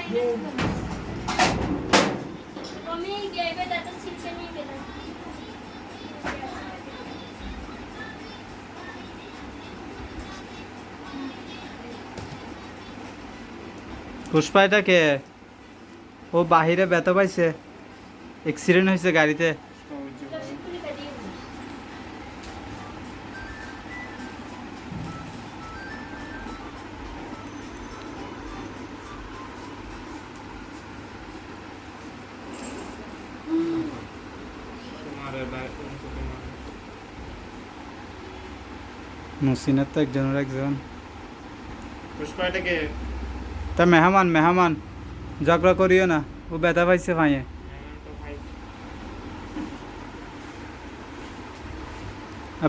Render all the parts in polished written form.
পুষ্পা এটা কে? ও বাহিরে ব্যথা পাইছে, অ্যাক্সিডেন্ট হয়েছে গাড়িতে। মুসিনের তো একজনের একজন। পুষ্পা এটা কে? তা মেহমান মেহমান, ঝগড়া করিও না, ও ব্যথা পাইছে ভাইয়ে।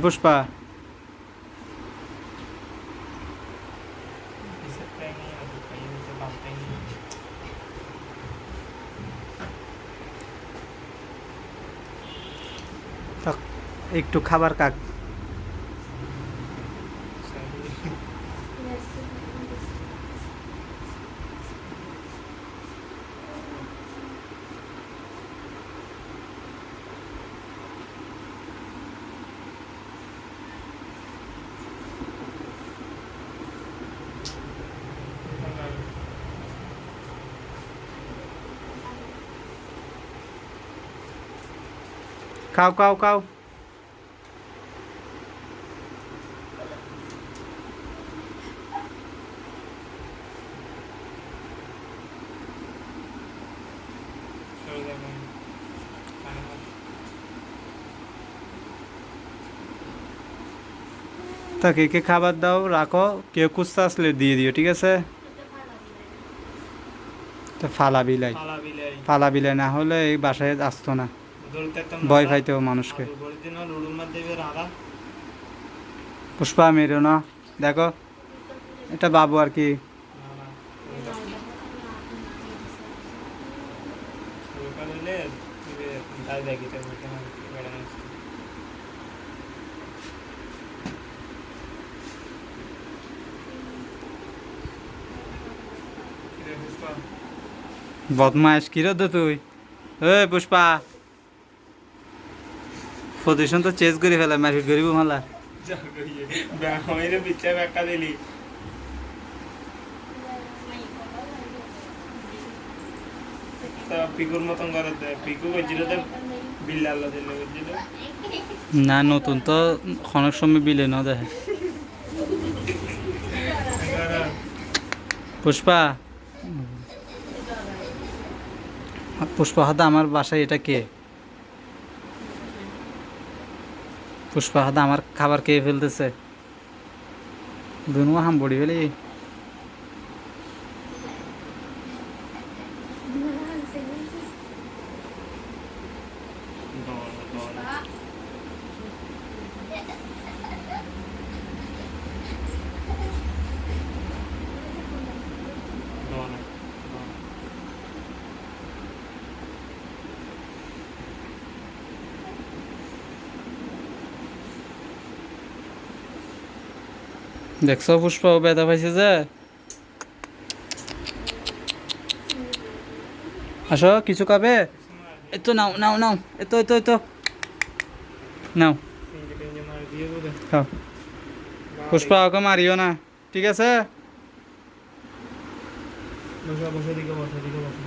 পুষ্পা একটু খাবার কাক। খাও খাও খাও। তাকে কে খাবার দাও, রাখো, কেউ কুস্তা আসলে দিয়ে দিও, ঠিক আছে? তো ফালা বিলাই, ফালা বিলাই না হলে এই বাসায় আসতো না, ভয় পাইতেও মানুষকে। পুষ্পা মেরো না, দেখো এটা বাবু আর কি। বদমাইশ কিরো তুই? ওই পুষ্পা, পজিশন তো চেঞ্জ করে ফেলা, ম্যারিট করিব মালা। পিকুর মতন করে পিকু করছিল তো বিল্লাল দিল বুঝছিল না, নতুন তো অনেক সময় বিলে না দেখে। পুষ্পা, পুষ্পা হাদা আমার বাসায় এটা কে? পুষ্পা হাদা আমার খাবার খেয়ে ফেলতেছে, দুনু হাম বড়ি ফেলি। দেখছো পুষ্পা ও ব্যথা পাইছে যে। আসো কিছু খাবে? এতো নাও নাও নাও, এতো এতো এতো নাও খাও। পুষ্পা ওকে মারিও না, ঠিক আছে? বসা বসা দিকে বসা দিকে বসা